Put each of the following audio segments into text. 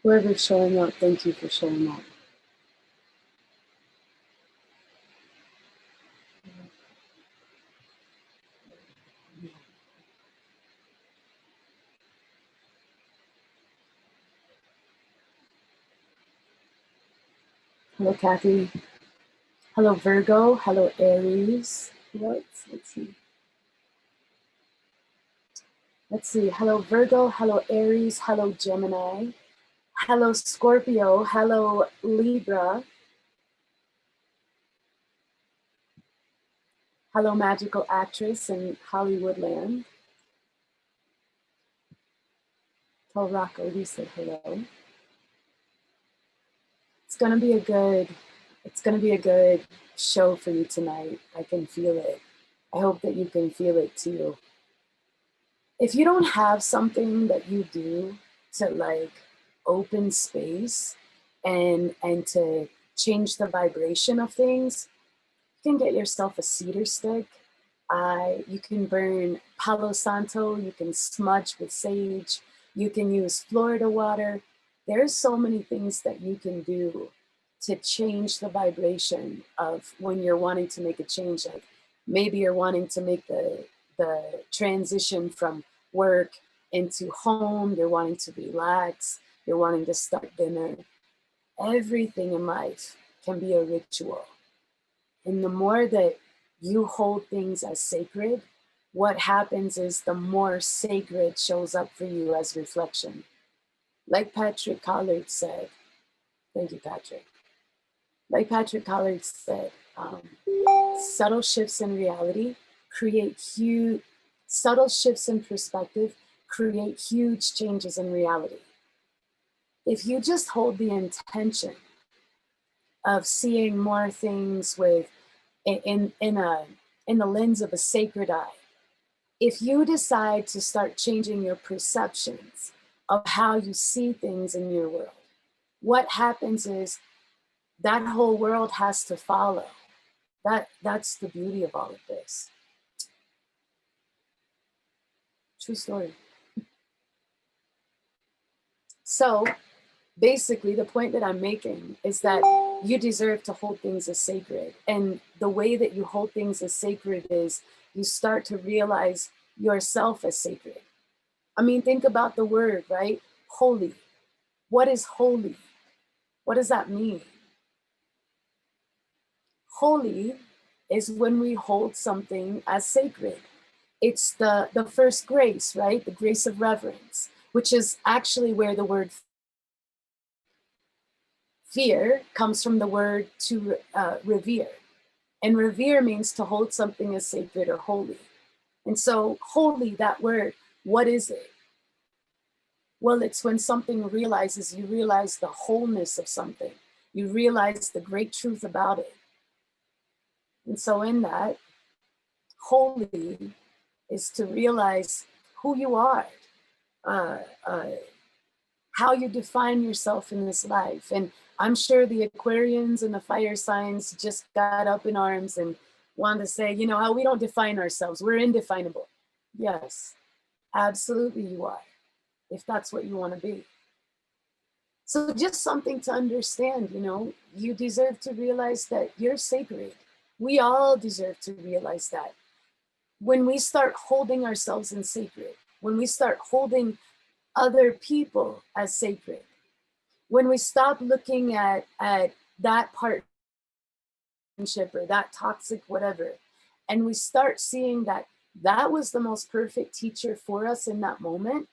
Whoever's showing up, thank you for showing up. Hello, Kathy. Hello, Virgo. Hello, Aries. Let's see. Hello, Virgo. Hello, Aries. Hello, Gemini. Hello, Scorpio. Hello, Libra. Hello, magical actress in Hollywoodland. Tell Rocco we said hello. It's gonna be a good show for you tonight. I can feel it. I hope that you can feel it too. If you don't have something that you do to like open space and to change the vibration of things, you can get yourself a cedar stick. You can burn Palo Santo, you can smudge with sage, you can use Florida water. There's so many things that you can do to change the vibration of when you're wanting to make a change. Like maybe you're wanting to make the transition from work into home, you're wanting to relax, you're wanting to start dinner. Everything in life can be a ritual. And the more that you hold things as sacred, what happens is the more sacred shows up for you as reflection. Like Patrick Collard said, thank you, Patrick. Like Patrick Collard said, subtle shifts in reality create huge, subtle shifts in perspective create huge changes in reality. If you just hold the intention of seeing more things with in the lens of a sacred eye, if you decide to start changing your perceptions of how you see things in your world, what happens is that whole world has to follow. That's the beauty of all of this. True story. So basically, the point that I'm making is that you deserve to hold things as sacred. And the way that you hold things as sacred is you start to realize yourself as sacred. I mean, think about the word, right? Holy. What is holy? What does that mean? Holy is when we hold something as sacred. It's the first grace, right? The grace of reverence, which is actually where the word fear comes from, the word to revere. And revere means to hold something as sacred or holy. And so holy, that word, what is it? Well, it's when something realizes, you realize the wholeness of something. You realize the great truth about it. And so in that, holy is to realize who you are, how you define yourself in this life. And I'm sure the Aquarians and the fire signs just got up in arms and wanted to say, you know, how we don't define ourselves, we're indefinable. Yes, absolutely you are, if that's what you want to be. So just something to understand, you know, you deserve to realize that you're sacred. We all deserve to realize that. When we start holding ourselves in sacred, when we start holding other people as sacred, when we stop looking at that partnership or that toxic whatever, and we start seeing that that was the most perfect teacher for us in that moment,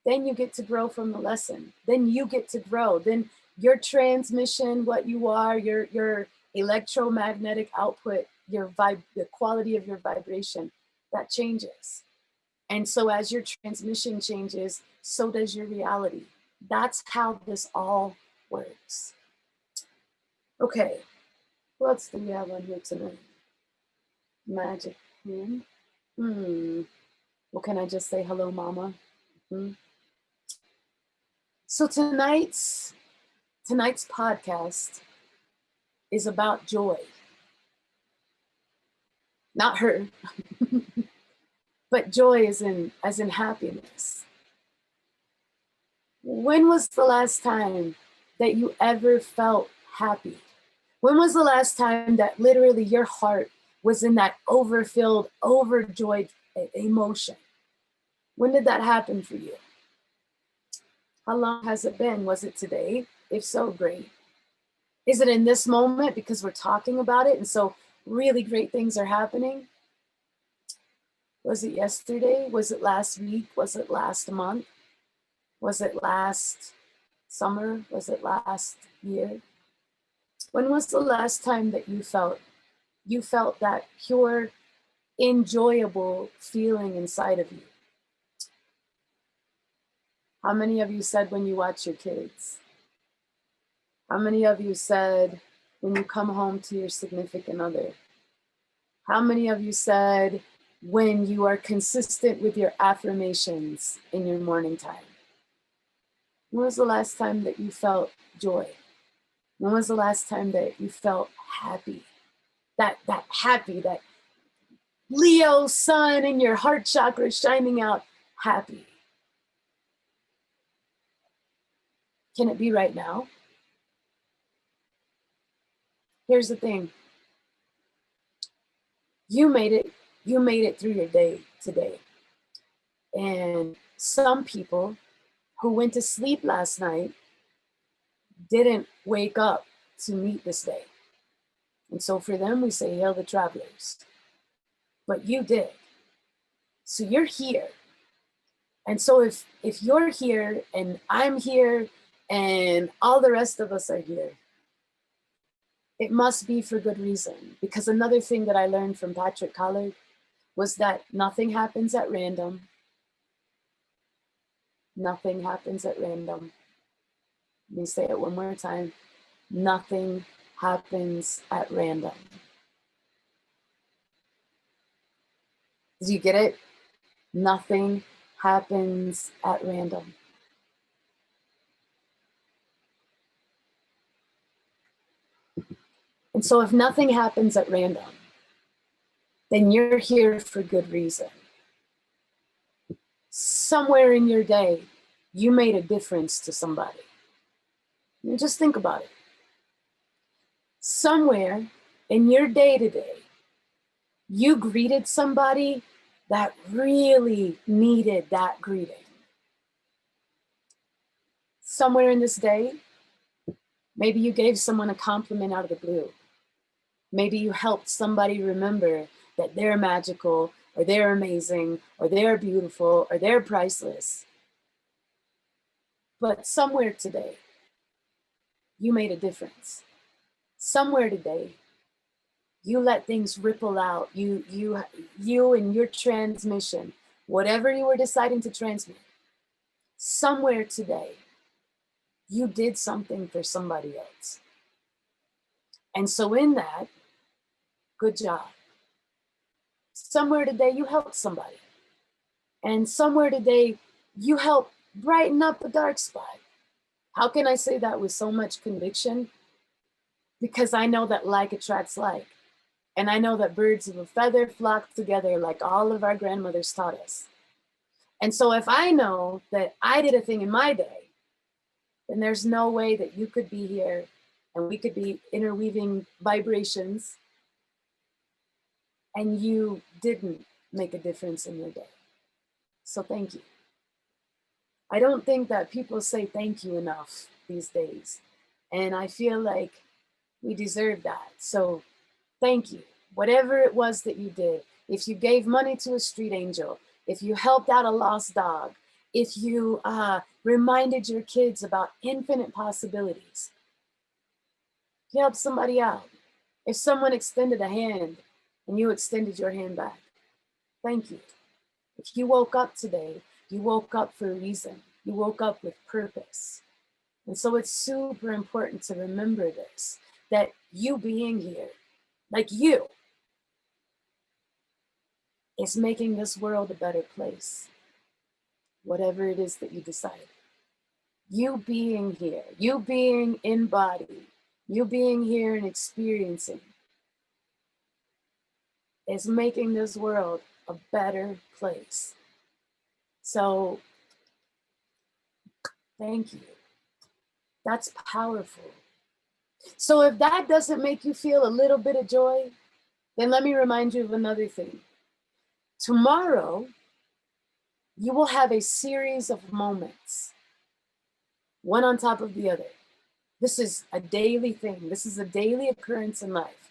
then you get to grow from the lesson. Then you get to grow. Then your transmission, what you are, your electromagnetic output, the quality of your vibration, that changes. And so as your transmission changes, so does your reality. That's how this all works. Okay, what else do we have on here tonight? Magic hand. Hmm. Well, can I just say hello, Mama? Hmm. So tonight's podcast is about joy, not her, but joy as in happiness. When was the last time that you ever felt happy? When was the last time that literally your heart was in that overfilled, overjoyed emotion? When did that happen for you? How long has it been? Was it today? If so, great. Is it in this moment because we're talking about it and so really great things are happening? Was it yesterday? Was it last week? Was it last month? Was it last summer? Was it last year? When was the last time that you felt that pure, enjoyable feeling inside of you? How many of you said when you watch your kids? How many of you said when you come home to your significant other? How many of you said when you are consistent with your affirmations in your morning time? When was the last time that you felt joy? When was the last time that you felt happy? That happy, that Leo sun in your heart chakra shining out happy. Can it be right now? Here's the thing. You made it through your day today. And some people who went to sleep last night didn't wake up to meet this day. And so for them, we say, hail the travelers. But you did. So you're here. And so if you're here and I'm here and all the rest of us are here, it must be for good reason. Because another thing that I learned from Patrick Collard was that nothing happens at random. Nothing happens at random. Let me say it one more time. Nothing happens at random. Do you get it? Nothing happens at random. And so if nothing happens at random, then you're here for good reason. Somewhere in your day, you made a difference to somebody. And just think about it. Somewhere in your day to day, you greeted somebody that really needed that greeting. Somewhere in this day, maybe you gave someone a compliment out of the blue. Maybe you helped somebody remember that they're magical, or they're amazing, or they're beautiful, or they're priceless. But somewhere today, you made a difference. Somewhere today, you let things ripple out. You and your transmission, whatever you were deciding to transmit, somewhere today, you did something for somebody else. And so in that, good job. Somewhere today, you helped somebody. And somewhere today, you helped brighten up a dark spot. How can I say that with so much conviction? Because I know that like attracts like. And I know that birds of a feather flock together like all of our grandmothers taught us. And so if I know that I did a thing in my day, then there's no way that you could be here and we could be interweaving vibrations and you didn't make a difference in your day. So thank you. I don't think that people say thank you enough these days. And I feel like we deserve that. So thank you. Whatever it was that you did, if you gave money to a street angel, if you helped out a lost dog, if you reminded your kids about infinite possibilities, if you helped somebody out, if someone extended a hand and you extended your hand back, thank you. If you woke up today, you woke up for a reason. You woke up with purpose. And so it's super important to remember this, that you being here, like you, is making this world a better place, whatever it is that you decide. You being here, you being in body, you being here and experiencing is making this world a better place. So thank you. That's powerful. So if that doesn't make you feel a little bit of joy, then let me remind you of another thing. Tomorrow, you will have a series of moments, one on top of the other. This is a daily thing. This is a daily occurrence in life.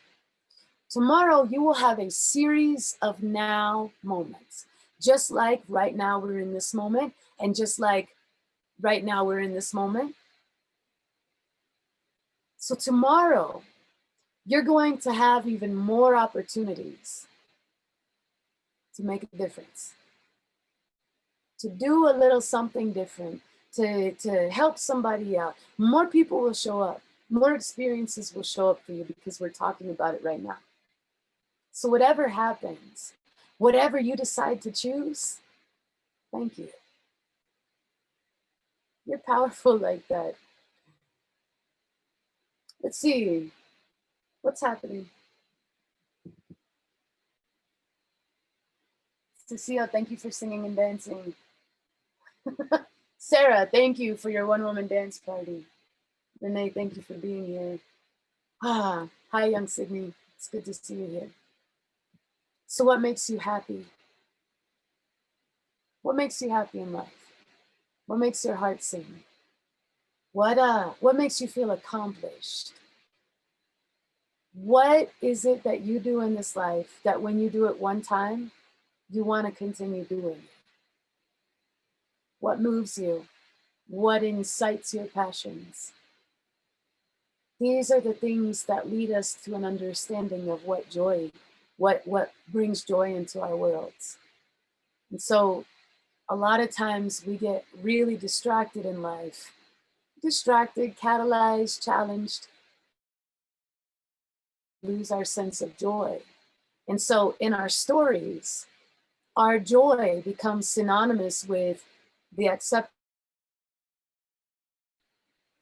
Tomorrow, you will have a series of now moments. Just like right now we're in this moment, and just like right now we're in this moment. So tomorrow, you're going to have even more opportunities to make a difference, to do a little something different, to help somebody out. More people will show up. More experiences will show up for you because we're talking about it right now. So whatever happens, whatever you decide to choose, thank you. You're powerful like that. Let's see. What's happening? Cecile, thank you for singing and dancing. Sarah, thank you for your one-woman dance party. Renee, thank you for being here. Hi, young Sydney. It's good to see you here. So what makes you happy? What makes you happy in life? What makes your heart sing? What makes you feel accomplished? What is it that you do in this life that when you do it one time, you want to continue doing it? What moves you? What incites your passions? These are the things that lead us to an understanding of what brings joy into our worlds. And so a lot of times we get really distracted in life, catalyzed, challenged, lose our sense of joy. And so in our stories, our joy becomes synonymous with the acceptance.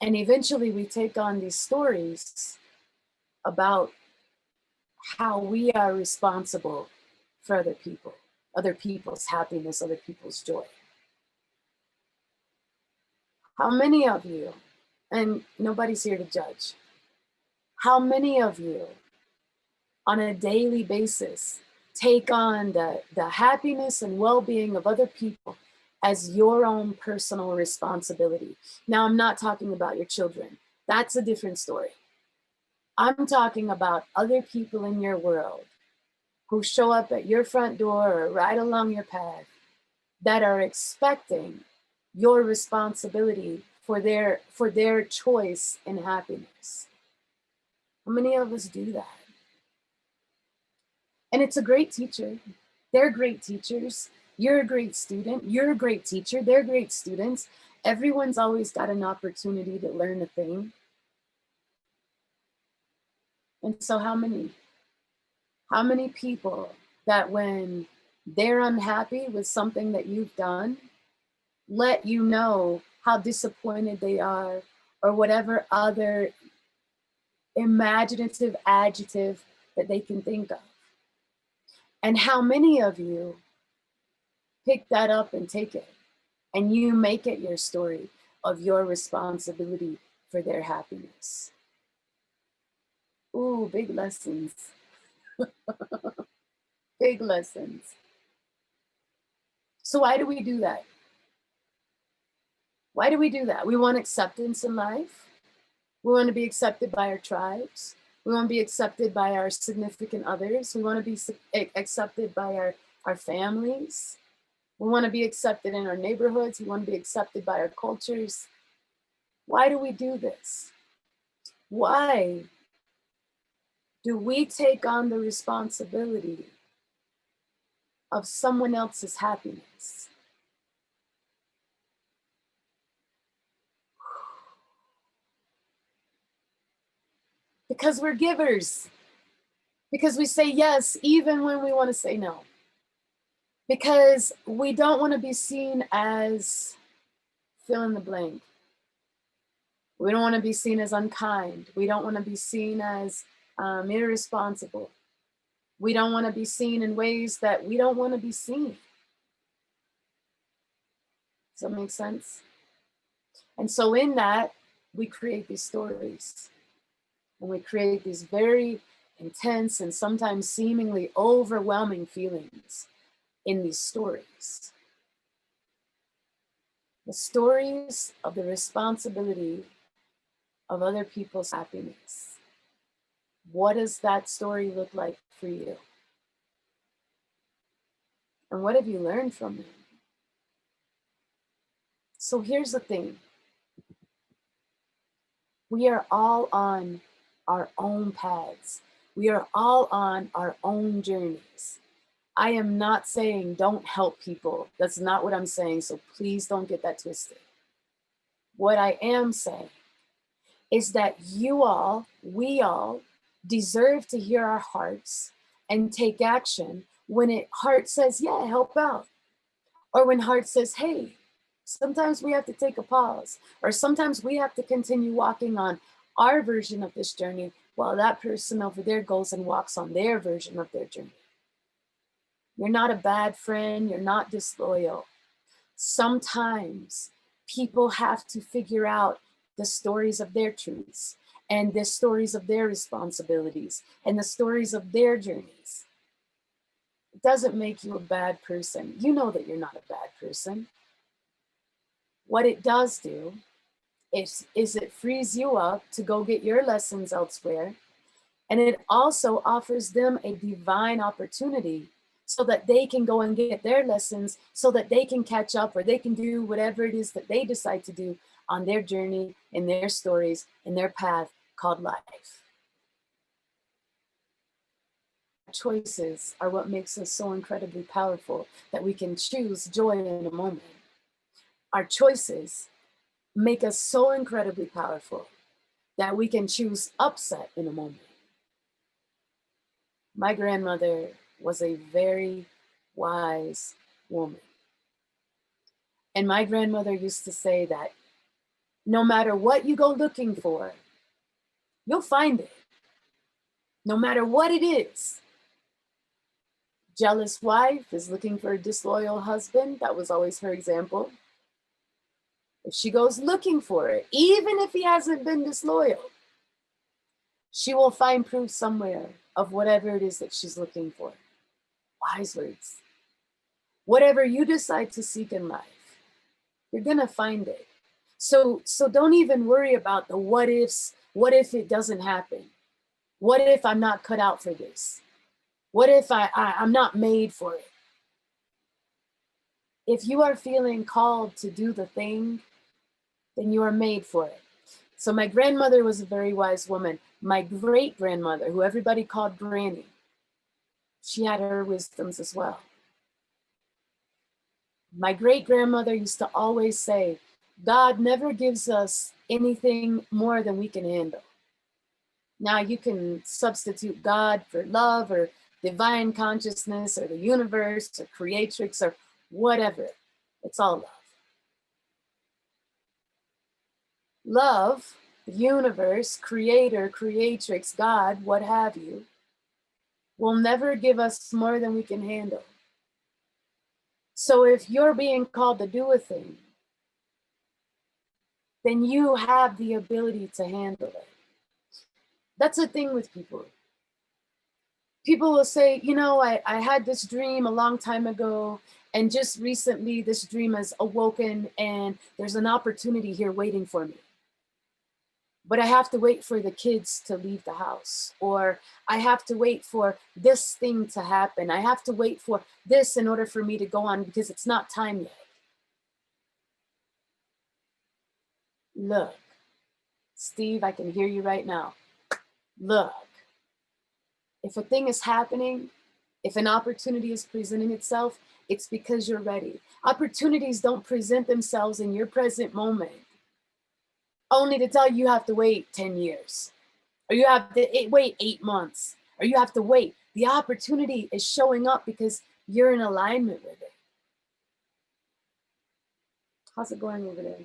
And eventually we take on these stories about how we are responsible for other people's happiness, other people's joy. How many of you, and nobody's here to judge, how many of you on a daily basis take on the happiness and well-being of other people as your own personal responsibility? Now, I'm not talking about your children. That's a different story. I'm talking about other people in your world who show up at your front door or right along your path that are expecting your responsibility for their choice in happiness. How many of us do that? And it's a great teacher. They're great teachers. You're a great student. You're a great teacher. They're great students. Everyone's always got an opportunity to learn a thing. And so how many people that when they're unhappy with something that you've done, let you know how disappointed they are or whatever other imaginative adjective that they can think of? And how many of you pick that up and take it and you make it your story of your responsibility for their happiness? Ooh, big lessons. Big lessons. So why do we do that? Why do we do that? We want acceptance in life. We want to be accepted by our tribes. We want to be accepted by our significant others. We want to be accepted by our families. We want to be accepted in our neighborhoods. We want to be accepted by our cultures. Why do we do this? Why do we take on the responsibility of someone else's happiness? Because we're givers. Because we say yes, even when we want to say no. Because we don't want to be seen as fill in the blank. We don't want to be seen as unkind. We don't want to be seen as irresponsible. We don't want to be seen in ways that we don't want to be seen. Does that make sense? And so in that, we create these stories. And we create these very intense and sometimes seemingly overwhelming feelings in these stories. The stories of the responsibility of other people's happiness. What does that story look like for you? And what have you learned from it? So here's the thing. We are all on our own paths. We are all on our own journeys. I am not saying don't help people. That's not what I'm saying. So please don't get that twisted. What I am saying is that we all deserve to hear our hearts and take action when heart says, yeah, help out. Or when heart says, hey, sometimes we have to take a pause. Or sometimes we have to continue walking on our version of this journey while that person over there goes and walks on their version of their journey. You're not a bad friend. You're not disloyal. Sometimes people have to figure out the stories of their truths and the stories of their responsibilities and the stories of their journeys. It doesn't make you a bad person. You know that you're not a bad person. What it does do is it frees you up to go get your lessons elsewhere. And it also offers them a divine opportunity so that they can go and get their lessons, so that they can catch up or they can do whatever it is that they decide to do on their journey, in their stories, in their path called life. Choices are what makes us so incredibly powerful, that we can choose joy in a moment. Our choices make us so incredibly powerful that we can choose upset in a moment. My grandmother was a very wise woman. And my grandmother used to say that no matter what you go looking for, you'll find it. No matter what it is. Jealous wife is looking for a disloyal husband. That was always her example. If she goes looking for it, even if he hasn't been disloyal, she will find proof somewhere of whatever it is that she's looking for. Wise words. Whatever you decide to seek in life, you're gonna find it. So don't even worry about the what ifs. What if it doesn't happen? What if I'm not cut out for this? What if I'm not made for it? If you are feeling called to do the thing, then you are made for it. So my grandmother was a very wise woman. My great grandmother, who everybody called Granny, she had her wisdoms as well. My great grandmother used to always say, God never gives us anything more than we can handle. Now you can substitute God for love or divine consciousness or the universe or creatrix or whatever. It's all love. Love, the universe, creator, creatrix, God, what have you, will never give us more than we can handle. So if you're being called to do a thing, then you have the ability to handle it. That's the thing with people. People will say, you know, I had this dream a long time ago, and just recently this dream has awoken, and there's an opportunity here waiting for me. But I have to wait for the kids to leave the house, or I have to wait for this thing to happen. I have to wait for this in order for me to go on because it's not time yet. Look, Steve, I can hear you right now. Look, if a thing is happening, if an opportunity is presenting itself, it's because you're ready. Opportunities don't present themselves in your present moment, only to tell you have to wait 10 years, or you have to wait 8 months, or you have to wait. The opportunity is showing up because You're in alignment with it. How's it going over there?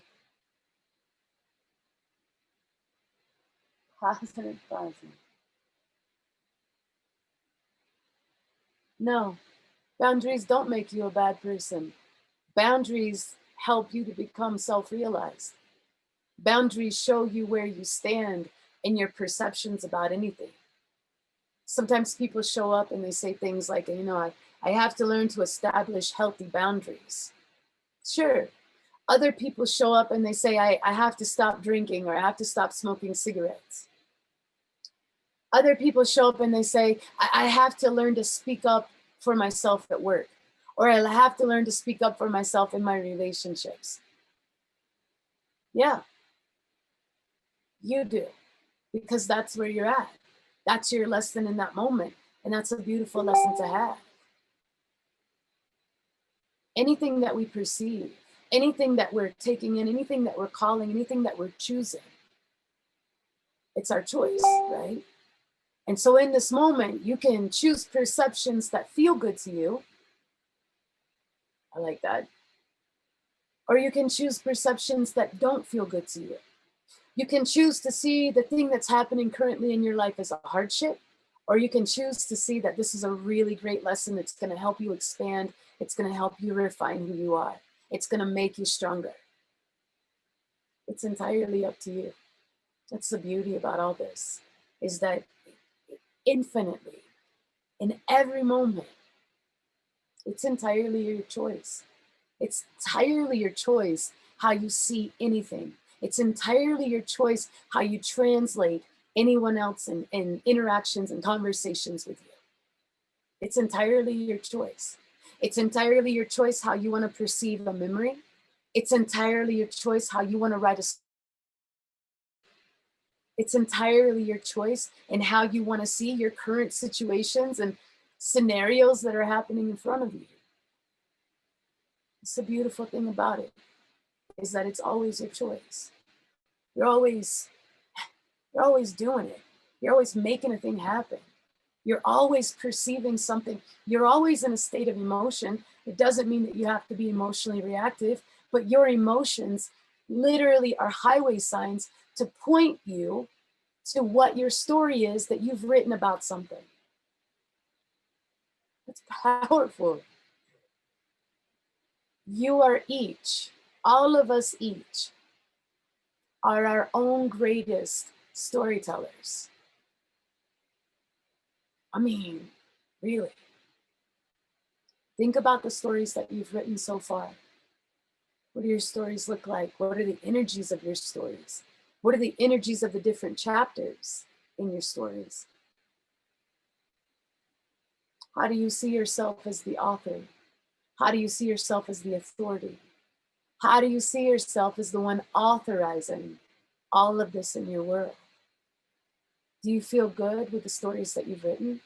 Positive, positive. No, boundaries don't make you a bad person. Boundaries help you to become self-realized. Boundaries show you where you stand in your perceptions about anything. Sometimes people show up and they say things like, I have to learn to establish healthy boundaries. Sure. Other people show up and they say, I have to stop drinking or I have to stop smoking cigarettes. Other people show up and they say, I have to learn to speak up for myself at work, or I have to learn to speak up for myself in my relationships. Yeah, you do, because that's where you're at. That's your lesson in that moment. And that's a beautiful lesson to have. Anything that we perceive, anything that we're taking in, anything that we're calling, anything that we're choosing, it's our choice, right? And so in this moment, you can choose perceptions that feel good to you. I like that. Or you can choose perceptions that don't feel good to you. You can choose to see the thing that's happening currently in your life as a hardship, or you can choose to see that this is a really great lesson that's going to help you expand. It's going to help you refine who you are. It's going to make you stronger. It's entirely up to you. That's the beauty about all this, is that infinitely, in every moment, it's entirely your choice. It's entirely your choice how you see anything. It's entirely your choice how you translate anyone else in interactions and conversations with you. It's entirely your choice. It's entirely your choice how you want to perceive a memory. It's entirely your choice how you want to write a story. It's entirely your choice and how you want to see your current situations and scenarios that are happening in front of you. It's the beautiful thing about it, is that it's always your choice. You're always doing it. You're always making a thing happen. You're always perceiving something. You're always in a state of emotion. It doesn't mean that you have to be emotionally reactive, but your emotions literally are highway signs to point you to what your story is that you've written about something. It's powerful. You are each, all of us each, are our own greatest storytellers. I mean, really. Think about the stories that you've written so far. What do your stories look like? What are the energies of your stories? What are the energies of the different chapters in your stories? How do you see yourself as the author? How do you see yourself as the authority? How do you see yourself as the one authorizing all of this in your world? Do you feel good with the stories that you've written?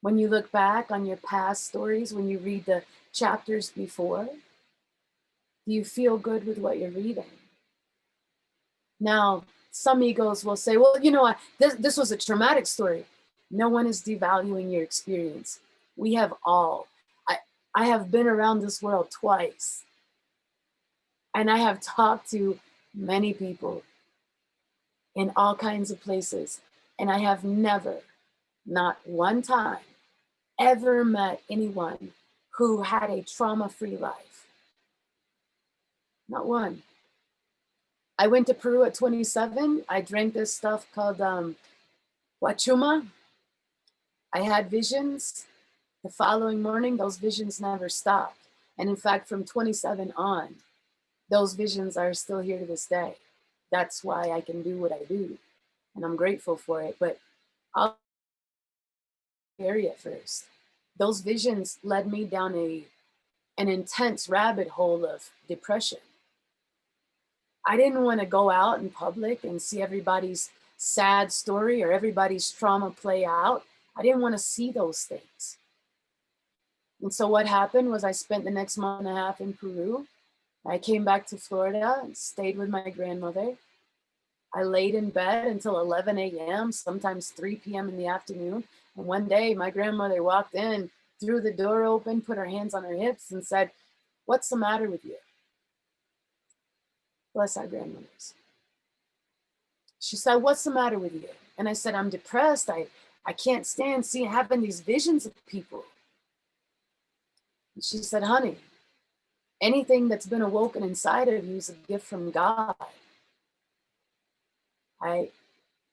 When you look back on your past stories, when you read the chapters before, do you feel good with what you're reading? Now, some egos will say, well, this was a traumatic story. No one is devaluing your experience. We have all. I have been around this world twice, and I have talked to many people in all kinds of places, and I have never, not one time, ever met anyone who had a trauma-free life. Not one. I went to Peru at 27. I drank this stuff called Huachuma. I had visions. The following morning, those visions never stopped. And in fact, from 27 on, those visions are still here to this day. That's why I can do what I do. And I'm grateful for it. But I'll scary at first. Those visions led me down an intense rabbit hole of depression. I didn't want to go out in public and see everybody's sad story or everybody's trauma play out. I didn't want to see those things. And so what happened was I spent the next month and a half in Peru. I came back to Florida and stayed with my grandmother. I laid in bed until 11 a.m., sometimes 3 p.m. in the afternoon. And one day my grandmother walked in threw the door open, put her hands on her hips, and said, "What's the matter with you?" Bless our grandmothers. She said, "What's the matter with you?" And I said, "I'm depressed. I can't stand seeing having these visions of people." And she said, "Honey, anything that's been awoken inside of you is a gift from God." I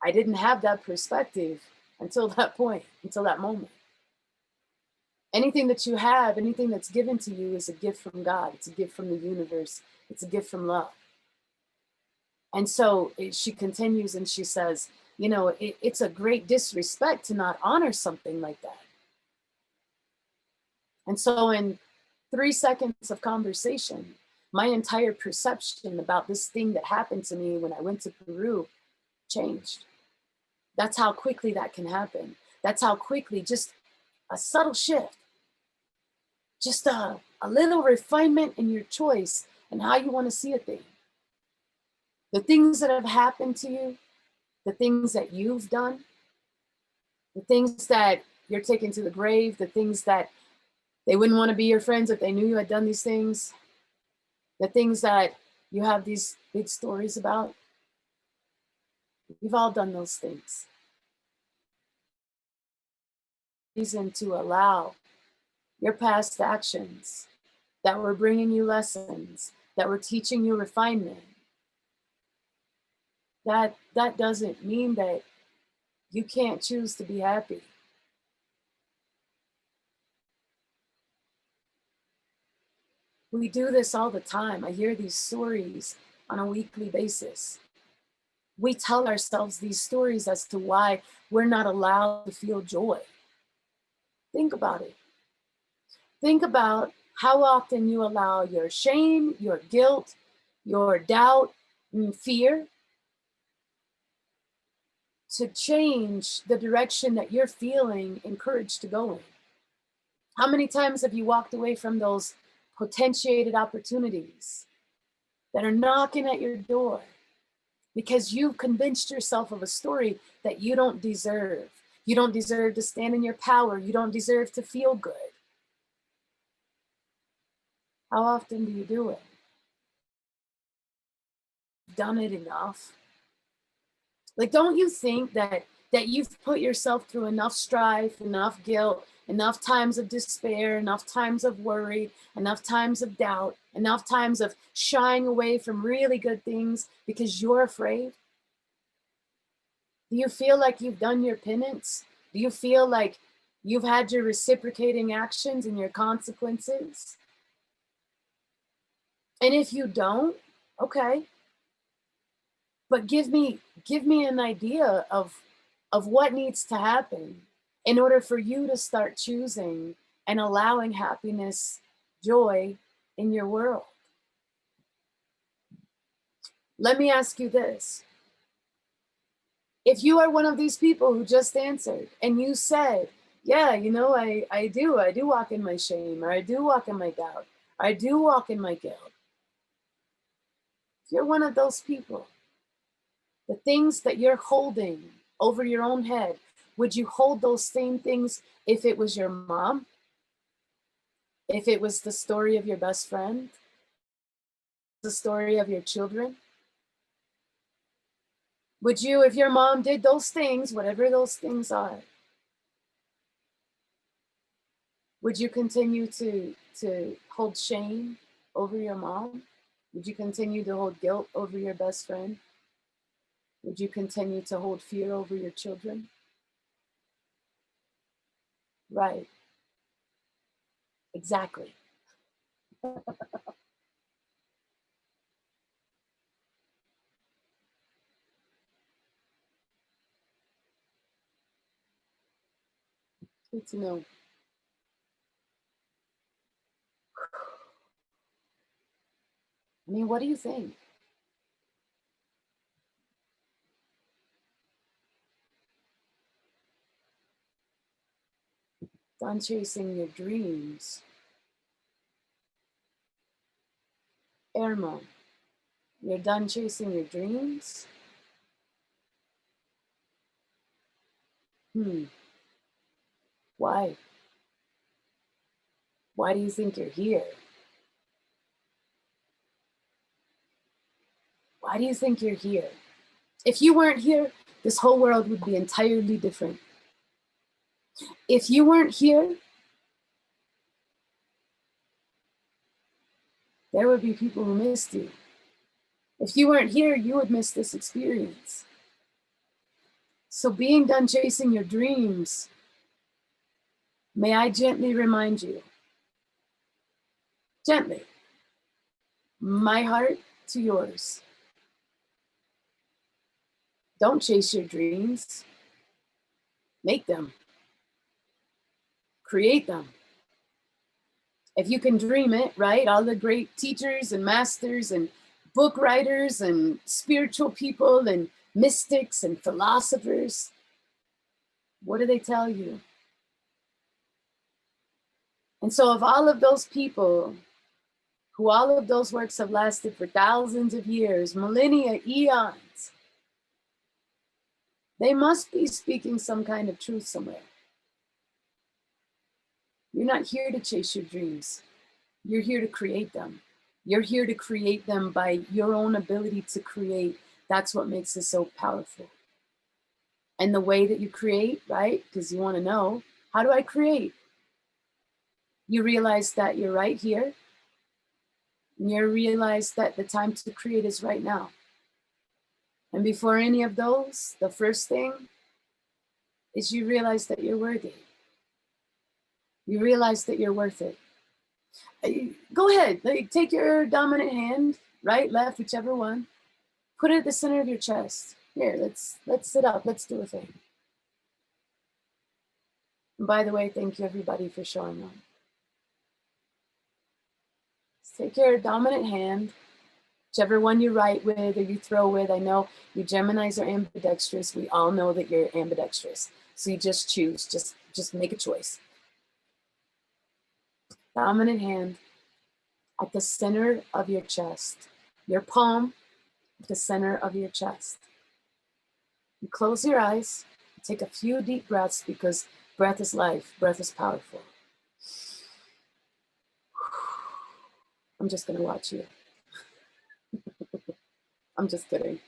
I didn't have that perspective until that point, until that moment. Anything that you have, anything that's given to you is a gift from God. It's a gift from the universe. It's a gift from love. And so she continues and she says, it's a great disrespect to not honor something like that. And so in 3 seconds of conversation, my entire perception about this thing that happened to me when I went to Peru changed. That's how quickly that can happen. That's how quickly just a subtle shift, just a little refinement in your choice and how you want to see a thing. The things that have happened to you, the things that you've done, the things that you're taking to the grave, the things that they wouldn't want to be your friends if they knew you had done these things, the things that you have these big stories about. We've all done those things. Reason to allow your past actions that were bringing you lessons, that were teaching you refinement. That doesn't mean that you can't choose to be happy. We do this all the time. I hear these stories on a weekly basis. We tell ourselves these stories as to why we're not allowed to feel joy. Think about it. Think about how often you allow your shame, your guilt, your doubt, and fear to change the direction that you're feeling encouraged to go in. How many times have you walked away from those potentiated opportunities that are knocking at your door because you've convinced yourself of a story that you don't deserve? You don't deserve to stand in your power. You don't deserve to feel good. How often do you do it? Done it enough? Like, don't you think that you've put yourself through enough strife, enough guilt, enough times of despair, enough times of worry, enough times of doubt, enough times of shying away from really good things because you're afraid? Do you feel like you've done your penance? Do you feel like you've had your reciprocating actions and your consequences? And if you don't, okay, but give me an idea of what needs to happen in order for you to start choosing and allowing happiness, joy in your world. Let me ask you this. If you are one of these people who just answered and you said, yeah, I do walk in my shame, or I do walk in my doubt, or I do walk in my guilt. If you're one of those people, the things that you're holding over your own head, would you hold those same things if it was your mom? If it was the story of your best friend? The story of your children? Would you, if your mom did those things, whatever those things are, would you continue to hold shame over your mom? Would you continue to hold guilt over your best friend? Would you continue to hold fear over your children? Right, exactly. Good to know. I mean, what do you think? Done chasing your dreams. Ermo, you're done chasing your dreams? Hmm, why? Why do you think you're here? Why do you think you're here? If you weren't here, this whole world would be entirely different. If you weren't here, there would be people who missed you. If you weren't here, you would miss this experience. So being done chasing your dreams, may I gently remind you, gently, my heart to yours. Don't chase your dreams. Make them. Create them. If you can dream it, right? All the great teachers and masters and book writers and spiritual people and mystics and philosophers, what do they tell you? And so if all of those people, who all of those works have lasted for thousands of years, millennia, eons, they must be speaking some kind of truth somewhere. You're not here to chase your dreams. You're here to create them. You're here to create them by your own ability to create. That's what makes it so powerful. And the way that you create, right? Because you want to know, how do I create? You realize that you're right here. And you realize that the time to create is right now. And before any of those, the first thing is you realize that you're worthy. You realize that you're worth it. Go ahead, like, take your dominant hand, right, left, whichever one. Put it at the center of your chest. Here, let's sit up. Let's do a thing. And by the way, thank you everybody for showing up. Take your dominant hand, whichever one you write with or you throw with. I know you Geminis are ambidextrous. We all know that you're ambidextrous. So you just choose, just make a choice. Dominant hand at the center of your chest. Your palm at the center of your chest. You close your eyes, take a few deep breaths because breath is life, breath is powerful. I'm just gonna watch you. I'm just kidding.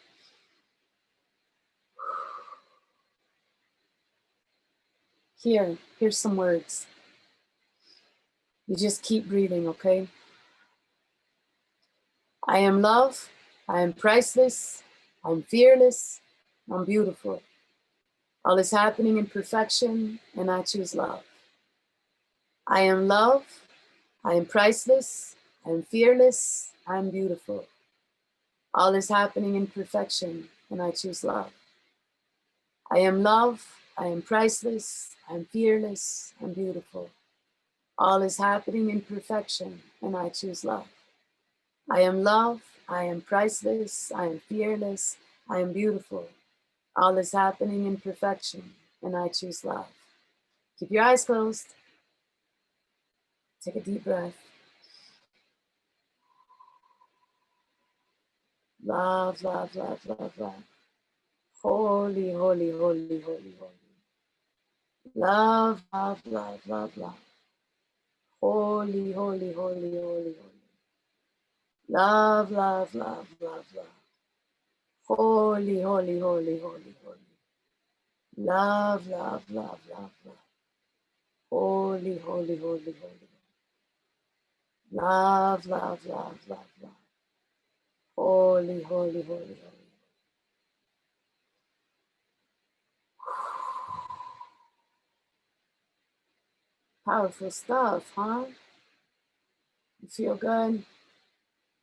Here's some words. You just keep breathing, okay? I am love, I am priceless, I'm fearless, I'm beautiful. All is happening in perfection, and I choose love. I am love, I am priceless, I am fearless, I am beautiful. All is happening in perfection, and I choose love. I am love, I am priceless, I am fearless, I'm beautiful. All is happening in perfection, and I choose love. I am love, I am priceless, I am fearless, I am beautiful. All is happening in perfection, and I choose love. Keep your eyes closed. Take a deep breath. Love, love, love, love, love. Holy, holy, holy, holy, holy. Love, love, love, love, love. Holy, holy, holy, holy, holy. Love, love, love, love, love. Holy, holy, holy, holy, holy. Love, love, love, love, love. Holy, holy, holy, holy. Love, love, love, love, love. Holy, holy, holy, holy. Powerful stuff, huh? You feel good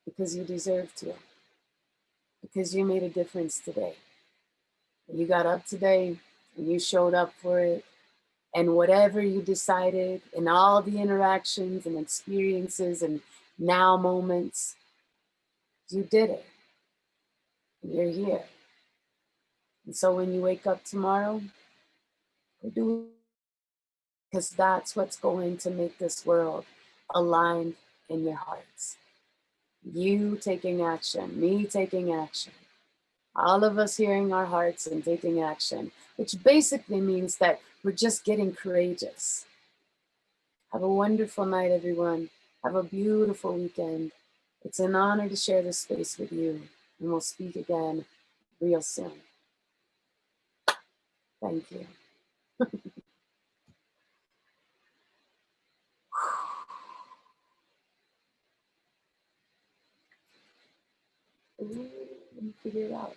because you deserve to. Because you made a difference today. You got up today and you showed up for it. And whatever you decided in all the interactions and experiences and now moments, you did it. And you're here. And so when you wake up tomorrow, go do it. Because that's what's going to make this world aligned in your hearts. You taking action, me taking action. All of us hearing our hearts and taking action, which basically means that we're just getting courageous. Have a wonderful night, everyone. Have a beautiful weekend. It's an honor to share this space with you, and we'll speak again real soon. Thank you. Ooh, let me figure it out.